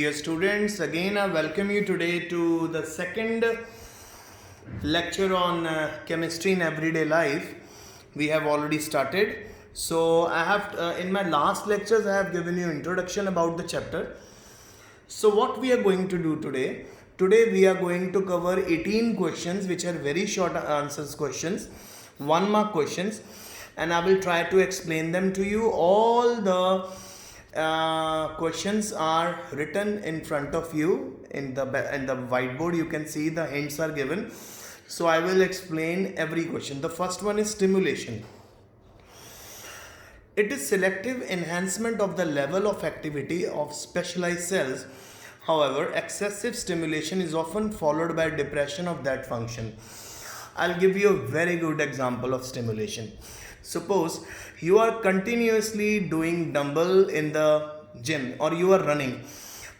Dear students, again I welcome you today to the second lecture on chemistry in everyday life. We have already started. So I have in my last lectures I have given you introduction about the chapter. So what we are going to do today? Today we are going to cover 18 questions which are very short answers questions, 1 mark questions, and I will try to explain them to you. All the questions are written in front of you in the whiteboard. You can see the hints are given. So I will explain every question. The first one is stimulation. It is selective enhancement of the level of activity of specialized cells. However, excessive stimulation is often followed by depression of that function. I'll give you a very good example of stimulation. Suppose you are continuously doing dumbbell in the gym or you are running.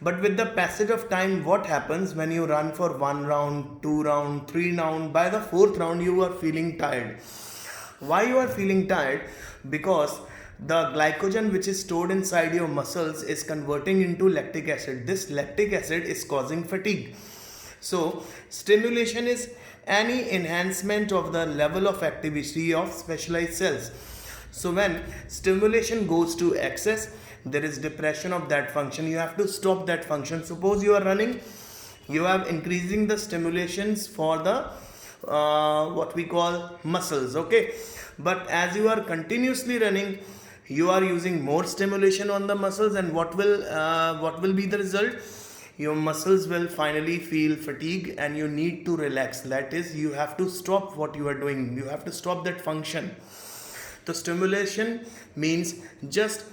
But with the passage of time, what happens when you run for 1 round, 2 round, 3 round, by the 4th round you are feeling tired. Why you are feeling tired? Because the glycogen which is stored inside your muscles is converting into lactic acid. This lactic acid is causing fatigue. So stimulation is any enhancement of the level of activity of specialized cells. So when stimulation goes to excess, there is depression of that function. You have to stop that function. Suppose you are running, you are increasing the stimulations for the what we call muscles, okay? But as you are continuously running, you are using more stimulation on the muscles, and what will be the result? Your muscles will finally feel fatigue and you need to relax. That is, you have to stop what you are doing. You have to stop that function. The stimulation means just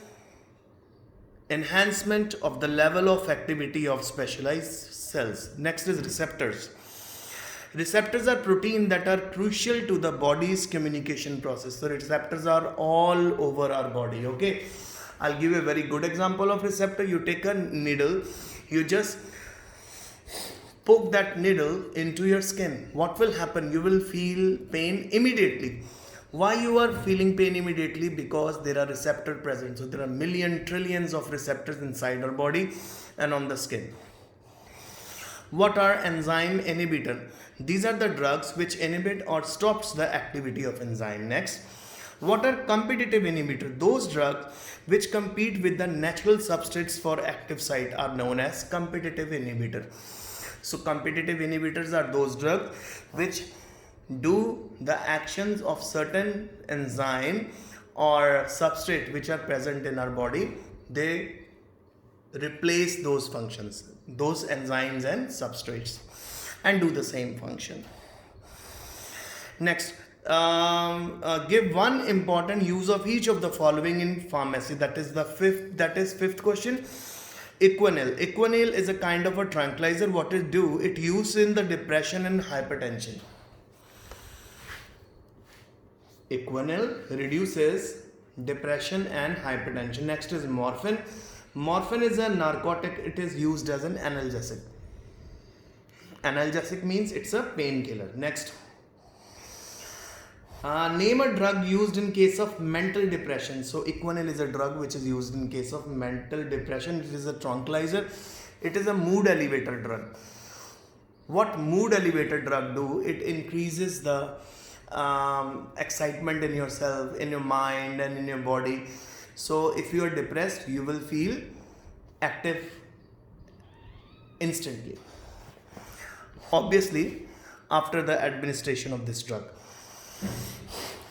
enhancement of the level of activity of specialized cells. Next is receptors. Receptors are proteins that are crucial to the body's communication process. So receptors are all over our body, okay? I'll give you a very good example of receptor. You take a needle, you just poke that needle into your skin. What will happen? You will feel pain immediately. Why you are feeling pain immediately? Because there are receptors present. So there are trillions of receptors inside our body and on the skin. What are enzyme inhibitor? These are the drugs which inhibit or stops the activity of enzyme. Next, what are competitive inhibitor? Those drugs which compete with the natural substrates for active site are known as competitive inhibitor. So competitive inhibitors are those drugs which do the actions of certain enzyme or substrate which are present in our body. They replace those functions, those enzymes and substrates, and do the same function. Next, give one important use of each of the following in pharmacy. That is fifth question. Equanil. Equanil is a kind of a tranquilizer. What it do? It used in the depression and hypertension. Equanil reduces depression and hypertension. Next is morphine. Morphine is a narcotic. It is used as an analgesic. Analgesic means it's a painkiller. Next, name a drug used in case of mental depression. So Equanil is a drug which is used in case of mental depression. It is a tranquilizer. It is a mood elevator drug. What mood elevator drug do? It increases the excitement in yourself, in your mind and in your body. So if you are depressed, you will feel active instantly. Obviously, after the administration of this drug.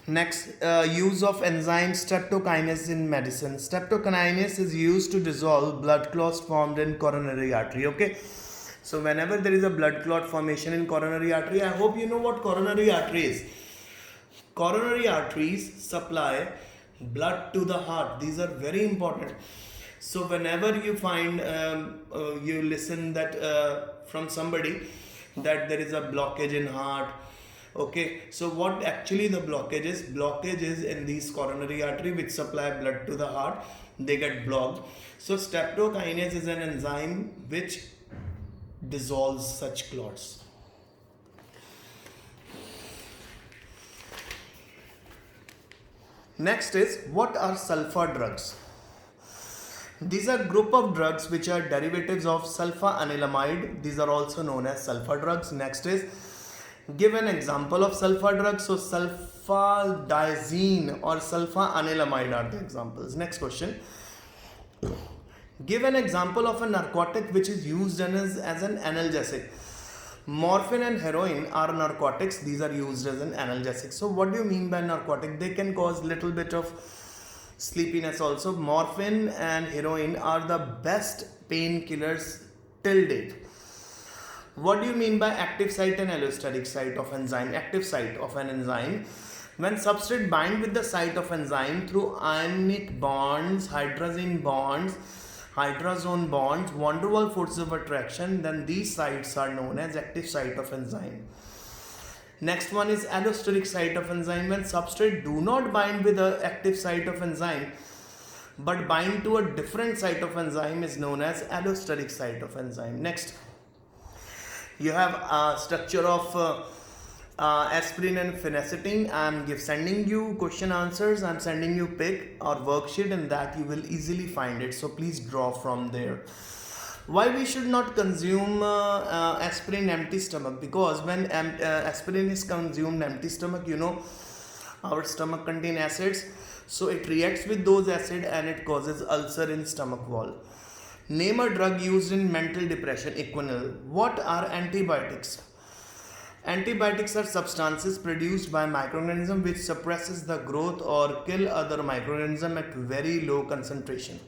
Next, use of enzyme streptokinase in medicine. Streptokinase is used to dissolve blood clots formed in coronary artery. Okay, so whenever there is a blood clot formation in coronary artery, I hope you know what coronary artery is. Coronary arteries supply blood to the heart. These are very important. So whenever you find you listen that from somebody that there is a blockage in heart, okay, so what actually the blockage is in these coronary artery which supply blood to the heart, they get blocked. So streptokinase is an enzyme which dissolves such clots. Next is, what are sulfur drugs? These are group of drugs which are derivatives of sulfanilamide. These are also known as sulfur drugs. Next is give an example of sulfur drugs. So sulfadiazine or sulfanilamide are the examples. Next question. Give an example of a narcotic which is used as an analgesic. Morphine and heroin are narcotics. These are used as an analgesic. So what do you mean by narcotic? They can cause little bit of sleepiness also. Morphine and heroin are the best painkillers till date. What do you mean by active site and allosteric site of enzyme? Active site of an enzyme, when substrate bind with the site of enzyme through ionic bonds, hydrazine bonds, hydrazone bonds, van der Waals forces of attraction, then these sites are known as active site of enzyme. Next one is allosteric site of enzyme, when substrate do not bind with the active site of enzyme but bind to a different site of enzyme is known as allosteric site of enzyme. Next, you have a structure of aspirin and phenacetin. I am sending you question answers. I am sending you pic or worksheet, and that you will easily find it. So please draw from there. Why we should not consume aspirin empty stomach? Because when aspirin is consumed empty stomach, you know our stomach contain acids, so it reacts with those acid and it causes ulcer in stomach wall. Name a drug used in mental depression. Equinyl. What are antibiotics? Antibiotics are substances produced by microorganism which suppresses the growth or kill other microorganism at very low concentration.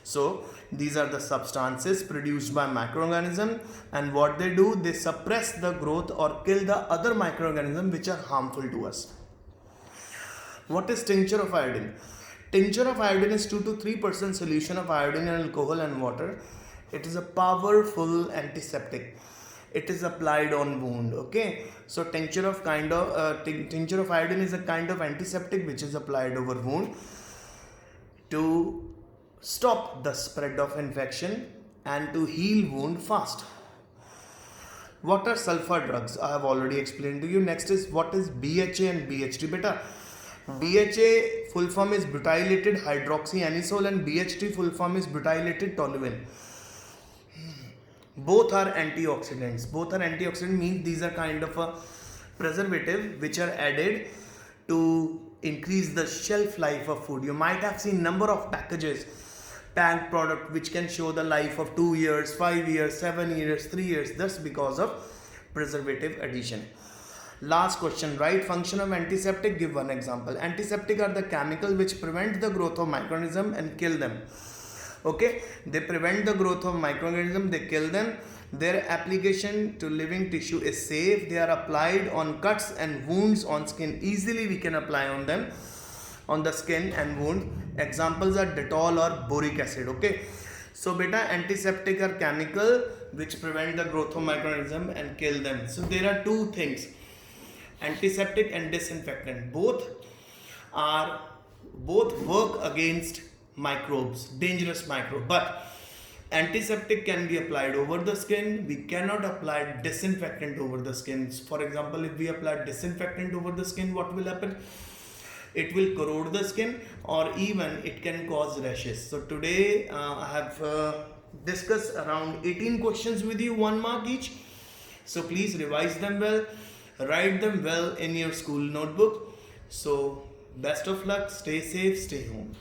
So these are the substances produced by microorganism, and what they do, they suppress the growth or kill the other microorganism which are harmful to us. What is tincture of iodine? Tincture of iodine is 2 to 3% solution of iodine in alcohol and water. It is a powerful antiseptic. It is applied on wound. Okay, so tincture of iodine is a kind of antiseptic which is applied over wound to stop the spread of infection and to heal wound fast. What are sulfur drugs? I have already explained to you. Next is what is BHA and BHT. Beta, BHA full form is butylated hydroxyanisole and BHT full form is butylated toluene. Both are antioxidants. Both are antioxidant means these are kind of a preservative which are added to increase the shelf life of food. You might have seen number of packages, packed product which can show the life of 2 years, 5 years, 7 years, 3 years. That's because of preservative addition. Last question, right function of antiseptic. Give one example. Antiseptic are the chemical which prevent the growth of microorganism and kill them. Okay, they prevent the growth of microorganism, they kill them. Their application to living tissue is safe. They are applied on cuts and wounds on skin. Easily we can apply on them, on the skin and wound. Examples are Dettol or boric acid. Okay, so beta, antiseptic are chemical which prevent the growth of microorganism and kill them. So there are two things, antiseptic and disinfectant. Both work against microbes, dangerous microbe, but antiseptic can be applied over the skin. We cannot apply disinfectant over the skin. For example, if we apply disinfectant over the skin, what will happen? It will corrode the skin or even it can cause rashes. So today I have discussed around 18 questions with you, 1 mark each. So please revise them well, write them well in your school notebook. So best of luck, stay safe, stay home.